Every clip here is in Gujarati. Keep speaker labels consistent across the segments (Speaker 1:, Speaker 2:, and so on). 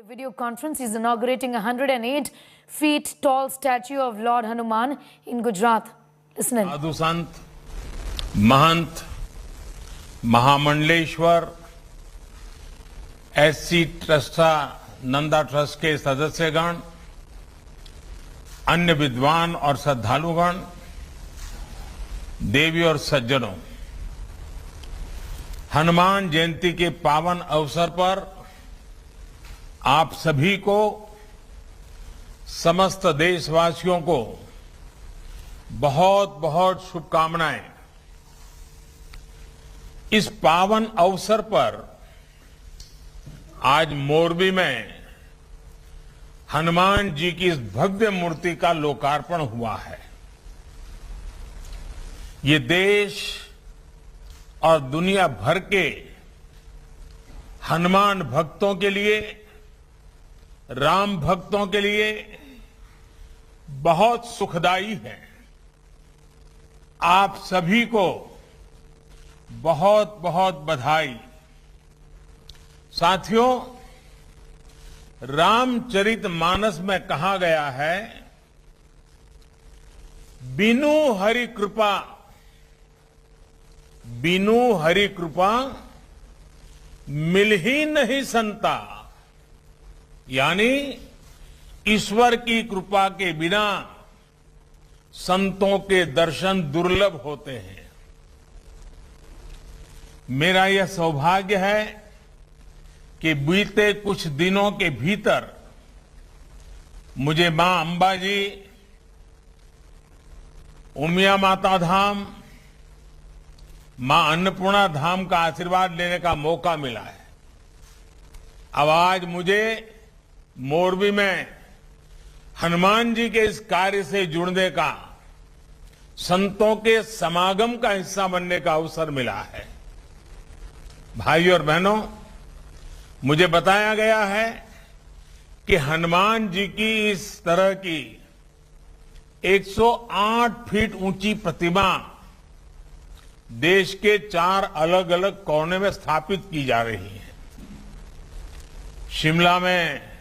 Speaker 1: Video conference is inaugurating a 108 feet tall statue of Lord Hanuman in Gujarat. Listen in.
Speaker 2: Sadhu Sant, Mahant, Mahamandaleshwar, SC ट्रस्टा Nanda trust के सदस्यगण, अन्य विद्वान और श्रद्धालुगण, देवी और सज्जनों, हनुमान जयंती के पावन अवसर पर आप सभी को, समस्त देशवासियों को बहुत बहुत शुभकामनाएं। इस पावन अवसर पर आज मोरबी में हनुमान जी की इस भव्य मूर्ति का लोकार्पण हुआ है। ये देश और दुनिया भर के हनुमान भक्तों के लिए, राम भक्तों के लिए बहुत सुखदायी है। आप सभी को बहुत बहुत बधाई। साथियों, रामचरितमानस में कहा गया है, बिनु हरि कृपा, बिनु हरि कृपा मिल ही नहीं संता। यानी ईश्वर की कृपा के बिना संतों के दर्शन दुर्लभ होते हैं। मेरा यह सौभाग्य है कि बीते कुछ दिनों के भीतर मुझे मां अंबा जी, उमिया माता धाम, मां अन्नपूर्णा धाम का आशीर्वाद लेने का मौका मिला है। अब आज मुझे मोरबी में हनुमान जी के इस कार्य से जुड़ने का, संतों के समागम का हिस्सा बनने का अवसर मिला है। भाइयों और बहनों, मुझे बताया गया है कि हनुमान जी की इस तरह की 108 फीट ऊंची प्रतिमा देश के 4 अलग अलग कोने में स्थापित की जा रही है। शिमला में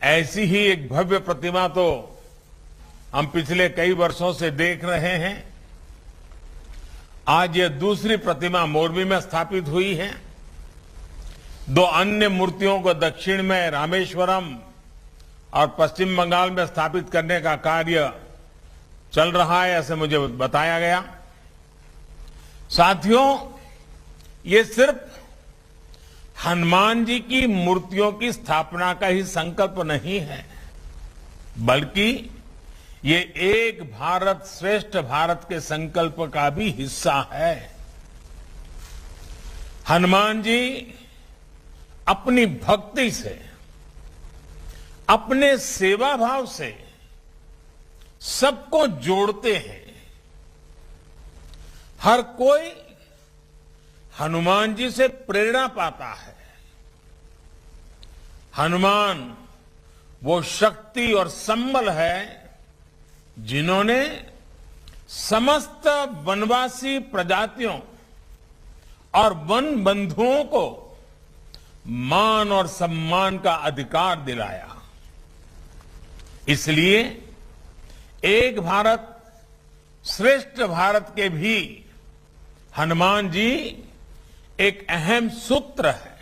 Speaker 2: ऐसी ही एक भव्य प्रतिमा तो हम पिछले कई वर्षों से देख रहे हैं। आज यह दूसरी प्रतिमा मोरबी में स्थापित हुई है। 2 अन्य मूर्तियों को दक्षिण में रामेश्वरम और पश्चिम बंगाल में स्थापित करने का कार्य चल रहा है, ऐसे मुझे बताया गया। साथियों, ये सिर्फ हनुमान जी की मूर्तियों की स्थापना का ही संकल्प नहीं है, बल्कि ये एक भारत श्रेष्ठ भारत के संकल्प का भी हिस्सा है। हनुमान जी अपनी भक्ति से, अपने सेवा भाव से सबको जोड़ते हैं। हर कोई हनुमान जी से प्रेरणा पाता है। हनुमान वो शक्ति और संबल है जिन्होंने समस्त वनवासी प्रजातियों और वन बंधुओं को मान और सम्मान का अधिकार दिलाया। इसलिए एक भारत श्रेष्ठ भारत के भी हनुमान जी एक अहम सूत्र है।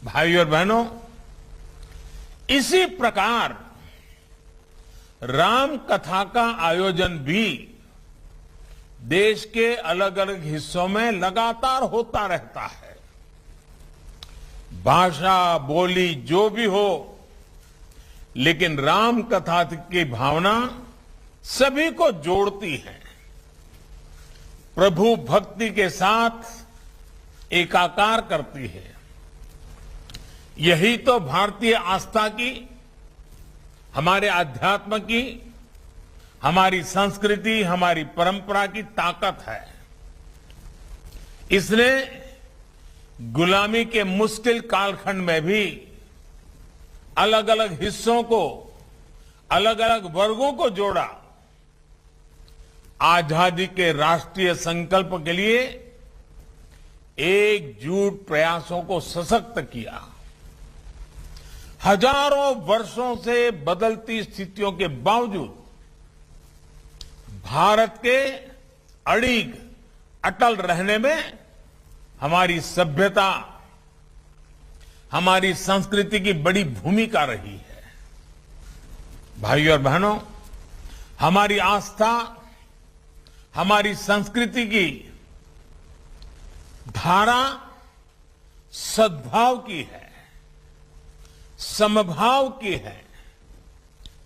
Speaker 2: भाइयों और बहनों, इसी प्रकार राम कथा का आयोजन भी देश के अलग अलग हिस्सों में लगातार होता रहता है। भाषा, बोली जो भी हो, लेकिन राम कथा की भावना सभी को जोड़ती है। प्रभु भक्ति के साथ एकाकार करती है। यही तो भारतीय आस्था की, हमारे अध्यात्म की, हमारी संस्कृति, हमारी परंपरा की ताकत है। इसने गुलामी के मुश्किल कालखंड में भी अलग अलग हिस्सों को, अलग अलग वर्गों को जोड़ा। आजादी के राष्ट्रीय संकल्प के लिए एकजुट प्रयासों को सशक्त किया। हजारों वर्षों से बदलती स्थितियों के बावजूद भारत के अड़िग अटल रहने में हमारी सभ्यता, हमारी संस्कृति की बड़ी भूमिका रही है। भाइयों और बहनों, हमारी आस्था, हमारी संस्कृति की धारा सद्भाव की है, समभाव की है,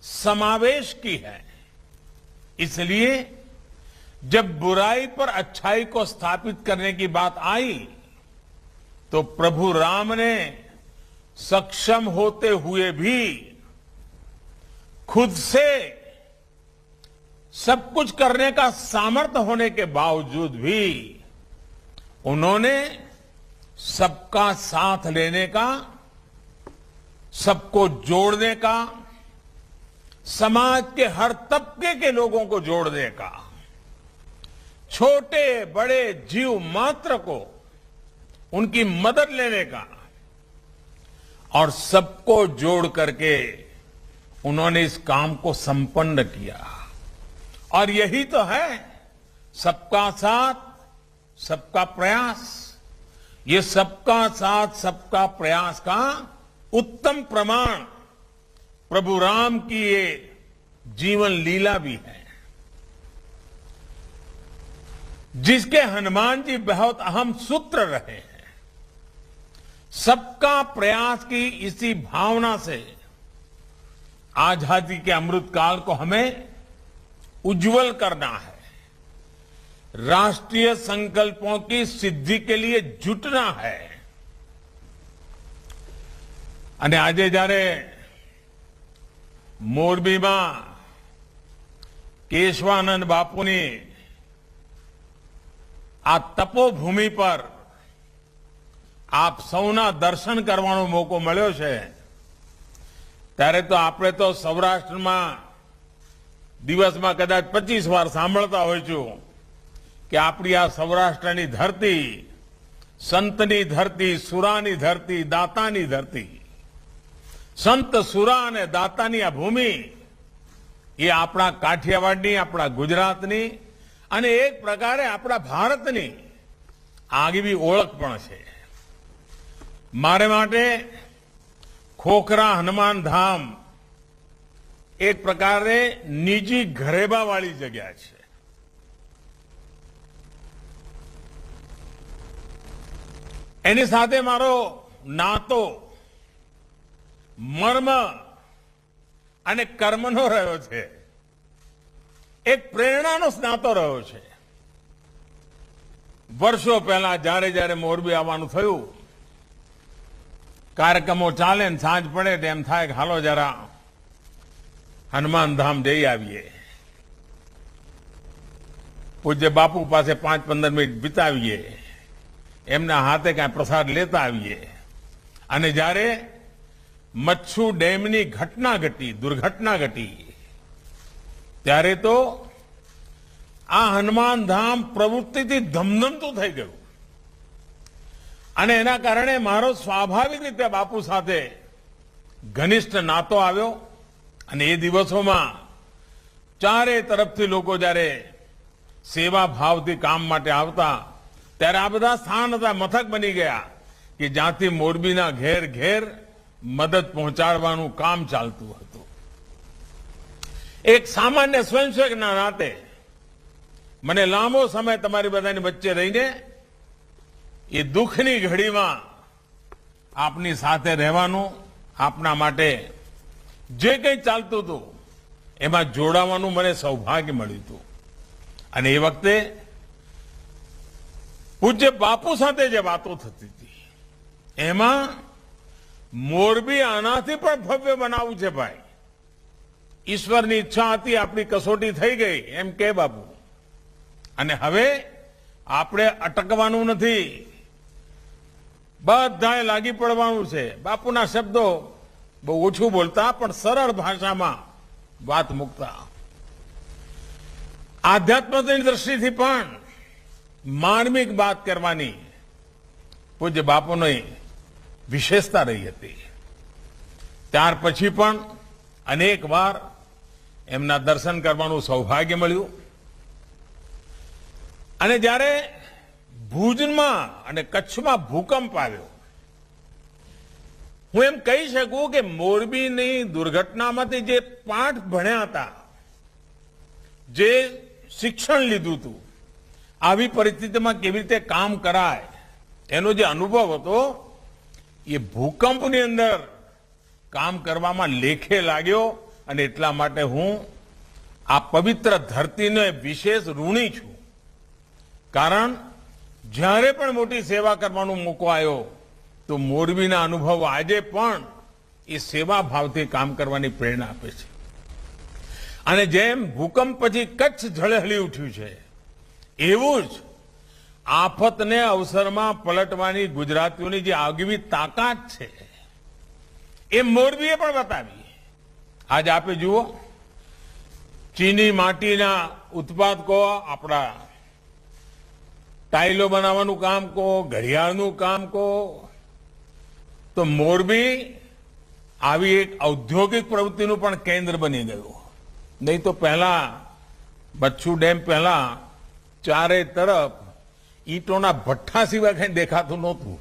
Speaker 2: समावेश की है। इसलिए जब बुराई पर अच्छाई को स्थापित करने की बात आई तो प्रभु राम ने सक्षम होते हुए भी खुद से सब कुछ करने का सामर्थ्य होने के बावजूद भी उन्होंने सबका साथ लेने का, सबको जोड़ने का, समाज के हर तबके के लोगों को जोड़ने का, छोटे बड़े जीव मात्र को उनकी मदद लेने का और सबको जोड़ करके उन्होंने इस काम को संपन्न किया। और यही तो है सबका साथ सबका प्रयास। ये सबका साथ सबका प्रयास का उत्तम प्रमाण प्रभु राम की ये जीवन लीला भी है, जिसके हनुमान जी बहुत अहम सूत्र रहे हैं। सबका प्रयास की इसी भावना से आजादी के अमृत काल को हमें उज्जवल करना है, राष्ट्रीय संकल्पों की सिद्धि के लिए जुटना है। અને આજે જ્યારે મોરબીમાં કેશવાનંદ બાપુની આ તપોભૂમિ પર આપ સૌના દર્શન કરવાનો મોકો મળ્યો છે, ત્યારે તો આપણે તો સૌરાષ્ટ્રમાં દિવસમાં કદાચ 25 વાર સાંભળતા હોઈશું કે આપણી આ સૌરાષ્ટ્રની ધરતી સંતની ધરતી, સુરાની ધરતી, દાતાની ધરતી, સંત સુરા અને દાતાની આ ભૂમિ એ આપણા કાઠિયાવાડની, આપણા ગુજરાતની અને એક પ્રકારે આપણા ભારતની આગવી ઓળખ પણ છે। મારે માટે ખોખરા હનુમાન ધામ એક પ્રકારે નિજી ઘરેબાવાળી જગ્યા છે। એની સાથે મારો નાતો મર્મ અને કર્મનો રહ્યો છે, એક પ્રેરણાનો નાતો રહ્યો છે। વર્ષો પહેલા જ્યારે જ્યારે મોરબી આવવાનું થયું, કાર્યક્રમો ચાલે ને સાંજ પડે એમ થાય કે હાલો જરા હનુમાન ધામ જઈ આવીએ, પૂજ્ય બાપુ પાસે 5-15 મિનિટ વિતાવીએ, એમના હાથે કાંઈ પ્રસાદ લેતા આવીએ। અને જ્યારે મચ્છુ ડેમની ઘટના ઘટી, દુર્ઘટના ઘટી, ત્યારે તો આ હનુમાન ધામ પ્રવૃત્તિથી ધમધમતું થઈ ગયું અને એના કારણે મારો સ્વાભાવિક રીતે બાપુ સાથે ઘનિષ્ઠ નાતો આવ્યો। અને એ દિવસોમાં ચારે તરફથી લોકો જ્યારે સેવા ભાવથી કામ માટે આવતા, ત્યારે આ બધા સ્થાન હતા, મથક બની ગયા કે જ્યાંથી મોરબીના ઘેર ઘેર મદદ પહોંચાડવાનું કામ ચાલતું હતું। એક સામાન્ય સ્વયંસેવકના નાતે મને લાંબો સમય તમારી બધાની વચ્ચે રહીને એ દુઃખની ઘડીમાં આપની સાથે રહેવાનું, આપના માટે જે કંઈ ચાલતું હતું એમાં જોડાવાનું મને સૌભાગ્ય મળ્યું હતું। અને એ વખતે પૂજ્ય બાપુ સાથે જે વાતો થતી હતી એમાં મોરબી આનાથી પણ ભવ્ય બનાવવું છે ભાઈ, ઈશ્વરની ઈચ્છા હતી, આપણી કસોટી થઈ ગઈ એમ કે બાપુ। અને હવે આપણે અટકવાનું નથી, બધાએ લાગી પડવાનું છે। બાપુના શબ્દો બહુ ઓછું બોલતા પણ સરળ ભાષામાં વાત મૂકતા। આધ્યાત્મની દ્રષ્ટિથી પણ માર્મિક વાત કરવાની પૂજ્ય બાપુની વિશેષતા રહી હતી। ત્યાર પછી પણ અનેક વાર એમના દર્શન કરવાનું સૌભાગ્ય મળ્યું. અને જ્યારે ભુજમાં અને કચ્છમાં ભૂકંપ આવ્યો, હું એમ કહી શકું કે મોરબીની દુર્ઘટનામાંથી જે પાઠ ભણ્યા હતા, જે શિક્ષણ લીધું હતું, આવી પરિસ્થિતિમાં કેવી રીતે કામ કરાય, એનો જે અનુભવ હતો એ ભૂકંપની અંદર કામ કરવામાં લેખે લાગ્યો. અને એટલા માટે હું આ પવિત્ર ધરતીને વિશેષ ઋણી છું. કારણ જ્યારે પણ મોટી સેવા કરવાનો મોકો આવ્યો તો મોરબીના અનુભવ આજે પણ એ સેવા ભાવથી કામ કરવાની પ્રેરણા આપે છે. અને જેમ ભૂકંપ પછી કચ્છ ઝળહળી ઉઠ્યું છે, એવું જ આફતને અવસરમાં પલટવાની ગુજરાતીઓની જે આગવી તાકાત છે એ મોરબીએ પણ બતાવી. આજ આપે જુઓ, ચીની માટીના ઉત્પાદકો આપણા ટાઇલો બનાવવાનું કામ કહો, ઘડિયાળનું કામ કહો, તો મોરબી આવી એક ઔદ્યોગિક પ્રવૃત્તિનું પણ કેન્દ્ર બની ગયું. નહીં તો પહેલા બચ્છુ ડેમ પહેલા ચારે તરફ ઈંટોના ભઠ્ઠા સિવાય કઈ દેખાતું નહોતું.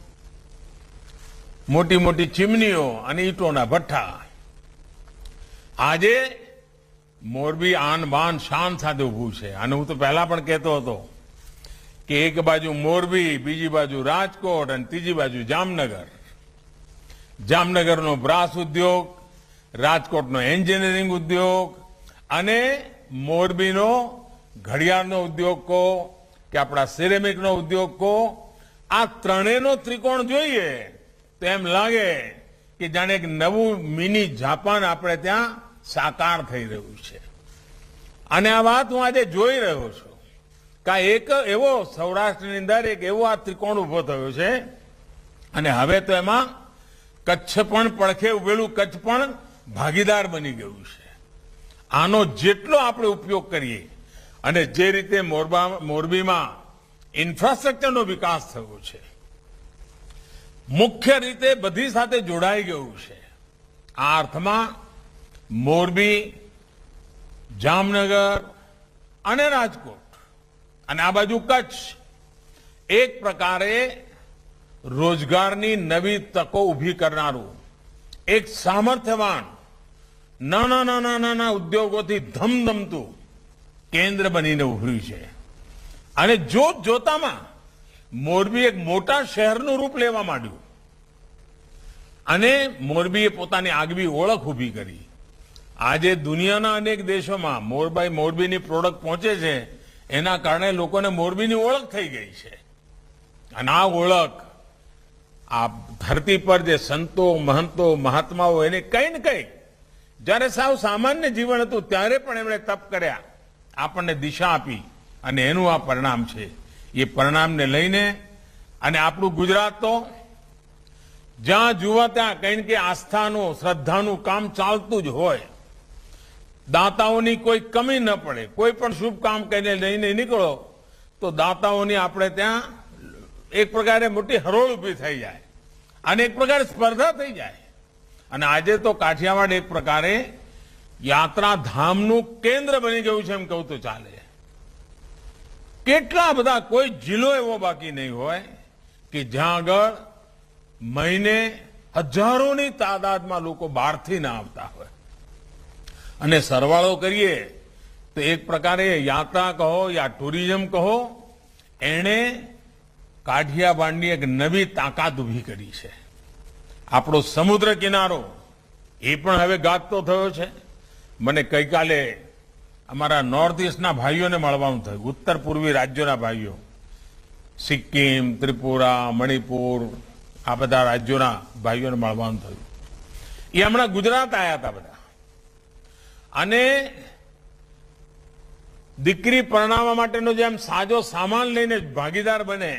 Speaker 2: મોટી મોટી ચીમનીઓ અને ઈંટોના ભઠ્ઠા. આજે મોરબી આન બાન શાન સાથે ઉભું છે. અને હું તો પહેલા પણ કહેતો હતો કે એક બાજુ મોરબી, બીજી બાજુ રાજકોટ અને ત્રીજી બાજુ જામનગર. જામનગરનો બ્રાસ ઉદ્યોગ, રાજકોટનો એન્જિનિયરિંગ ઉદ્યોગ અને મોરબીનો ઘડિયાળનો ઉદ્યોગ કહો કે આપણા સિરેમિકનો ઉદ્યોગ કહો, આ ત્રણેયનો ત્રિકોણ જોઈએ તો એમ લાગે કે જાણે એક નવું મિની જાપાન આપણે ત્યાં સાકાર થઈ રહ્યું છે. અને આ વાત હું આજે જોઈ રહ્યો છું કે એક એવો સૌરાષ્ટ્રની અંદર એક એવો આ ત્રિકોણ ઉભો થયો છે. અને હવે તો એમાં કચ્છ પણ પડખે ઉભેલું કચ્છ પણ ભાગીદાર બની ગયું છે. આનો જેટલો આપણે ઉપયોગ કરીએ અને જે રીતે મોરબીમાં ઇન્ફ્રાસ્ટ્રક્ચરનો વિકાસ થયો છે, મુખ્ય રીતે બધી સાથે જોડાઈ ગયું છે. આ અર્થમાં મોરબી, જામનગર અને રાજકોટ અને આ બાજુ કચ્છ એક પ્રકારે રોજગારની નવી તકો ઊભી કરનારું એક સામર્થ્યવાન નાના ઉદ્યોગોથી ધમધમતું કેન્દ્ર બનીને ઉભર્યું છે. અને જોતામાં મોરબી એક મોટા શહેરનું રૂપ લેવા માંડ્યું અને મોરબીએ પોતાની આગવી ઓળખ ઊભી કરી. આજે દુનિયાના અનેક દેશોમાં મોરબીની પ્રોડક્ટ પહોંચે છે, એના કારણે લોકોને મોરબીની ઓળખ થઈ ગઈ છે. અને આ ઓળખ આ ધરતી પર જે સંતો, મહંતો, મહાત્માઓ એને કંઈ ને કંઈ જ્યારે સાવ સામાન્ય જીવન હતું ત્યારે પણ એમણે તપ કર્યા, આપણને દિશા આપી અને એનું આ પરિણામ છે. એ પરિણામને લઈને અને આપણું ગુજરાત તો જ્યાં જુઓ ત્યાં કંઈ ને કંઈ આસ્થાનું, શ્રદ્ધાનું કામ ચાલતું જ હોય. દાતાઓની કોઈ કમી ન પડે. કોઈ પણ શુભ કામ કરીને લઈને નીકળો તો દાતાઓની આપણે ત્યાં એક પ્રકારે મોટી હરોળ ઊભી થઈ જાય અને એક પ્રકારે સ્પર્ધા થઈ જાય. અને આજે તો કાઠિયાવાડ એક પ્રકારે યાત્રાધામનું કેન્દ્ર બની ગયું છે એમ કહું તો ચાલે. કેટલા બધા, કોઈ જિલ્લો એવો બાકી નહીં હોય કે જ્યાં આગળ મહિને હજારોની તાદાદમાં લોકો બહારથી ના આવતા હોય. અને સરવાળો કરીએ તો એક પ્રકારે યાત્રા કહો યા ટુરિઝમ કહો, એણે કાઠિયાવાડની એક નવી તાકાત ઊભી કરી છે. આપણો સમુદ્ર કિનારો એ પણ હવે ગાજતો થયો છે. મને ગઈકાલે અમારા નોર્થ ઇસ્ટના ભાઈઓને મળવાનું થયું, ઉત્તર પૂર્વી રાજ્યોના ભાઈઓ, સિક્કિમ, ત્રિપુરા, મણિપુર, આ બધા રાજ્યોના ભાઈઓને મળવાનું થયું. એ હમણાં ગુજરાત આવ્યા હતા બધા. અને દીકરી પરણાવવા માટેનો જેમ સાજો સામાન લઈને ભાગીદાર બને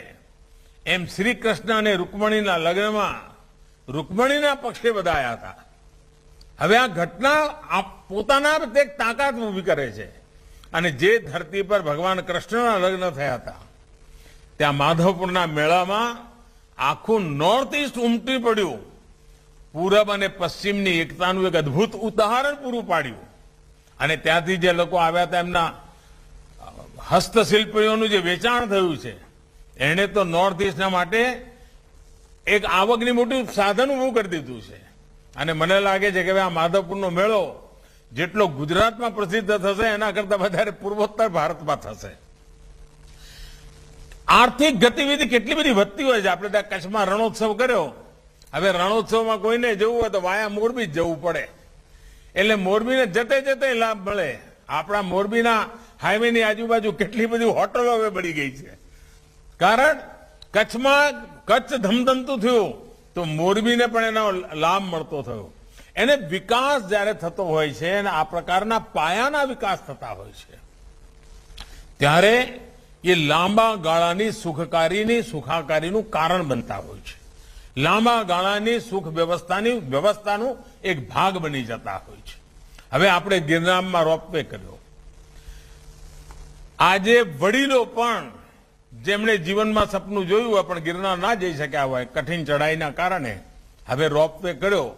Speaker 2: એમ શ્રી કૃષ્ણ અને રૂકમણીના લગ્નમાં રૂકમણીના પક્ષે બધા આવ્યા હતા. હવે આ ઘટના પોતાના એક તાકાત ઊભી કરે છે. અને જે ધરતી પર ભગવાન કૃષ્ણના લગ્ન થયા હતા ત્યાં માધવપુરના મેળામાં આખું નોર્થ ઇસ્ટ ઉમટી પડ્યું. પૂરબ અને પશ્ચિમની એકતાનું એક અદભુત ઉદાહરણ પૂરું પાડ્યું અને ત્યાંથી જે લોકો આવ્યા હતા એમના હસ્તશિલ્પીઓનું જે વેચાણ થયું છે એણે તો નોર્થ ઇસ્ટના માટે એક આવકની મોટું સાધન ઊભું કરી દીધું છે અને મને લાગે છે કે હવે આ માધવપુરનો મેળો જેટલો ગુજરાતમાં પ્રસિદ્ધ થશે એના કરતા વધારે પૂર્વોત્તર ભારતમાં થશે. આર્થિક ગતિવિધિ કેટલી બધી વધતી હોય છે. આપણે ત્યાં કચ્છમાં રણોત્સવ કર્યો. હવે રણોત્સવમાં કોઈને જવું હોય તો વાયા મોરબી જ જવું પડે. એટલે મોરબીને જતે જતે લાભ મળે. આપણા મોરબીના હાઈવેની આજુબાજુ કેટલી બધી હોટલો હવે બની ગઈ છે. કારણ કચ્છમાં કચ્છ ધમધમતું થયું તો મોરબીને પણ એનો લાભ મળતો થયો. એને વિકાસ જ્યારે થતો હોય છે અને આ પ્રકારના પાયાના વિકાસ થતા હોય છે ત્યારે એ લાંબા ગાળાની સુખાકારીનું કારણ બનતા હોય છે. લાંબા ગાળાની સુખ વ્યવસ્થાનું એક ભાગ બની જતા હોય છે. હવે આપણે ગિરનારમાં રોપવે કર્યો. આજે વડીલો પણ જેમણે જીવનમાં સપનું જોયું હોય પણ ગિરનાર ના જઈ શક્યા હોય કઠિન ચઢાઈના કારણે હવે રોપવે કર્યો